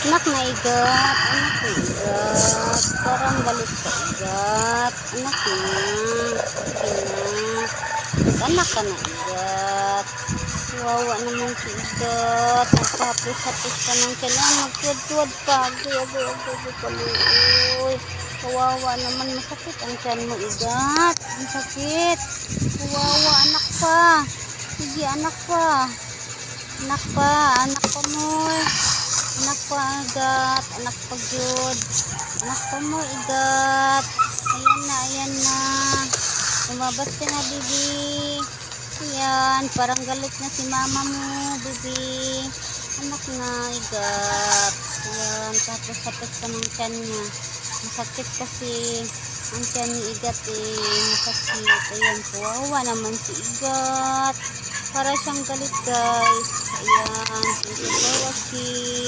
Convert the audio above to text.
Anak na igat, anak na igat. Parang galit ka igat. Anak na. Sige na. Anak ka na igat. Wawa naman si igat. Nagpapis-hapis ka ng tiyan. Magtuwad-tuwad pa. Agoy, paluoy. Kawawa naman, masakit ang tiyan mo igat. Ang sakit. Kawawa, anak pa. Sige, anak pa. Anak pa, anak pa mo. Anak pa igat, anak pa gyud. Anak pa mo igat. Ayan na. Lumabas ka na, baby. Ayan, parang galit na si mama mo, baby. Anak na igat. Ayan, tapos ka ng tiyan niya. Masakit kasi ang tiyan ni igat masakit. Ayan, kawawa naman si igat. Para siyang galit, guys. Ayan, thank you for watching.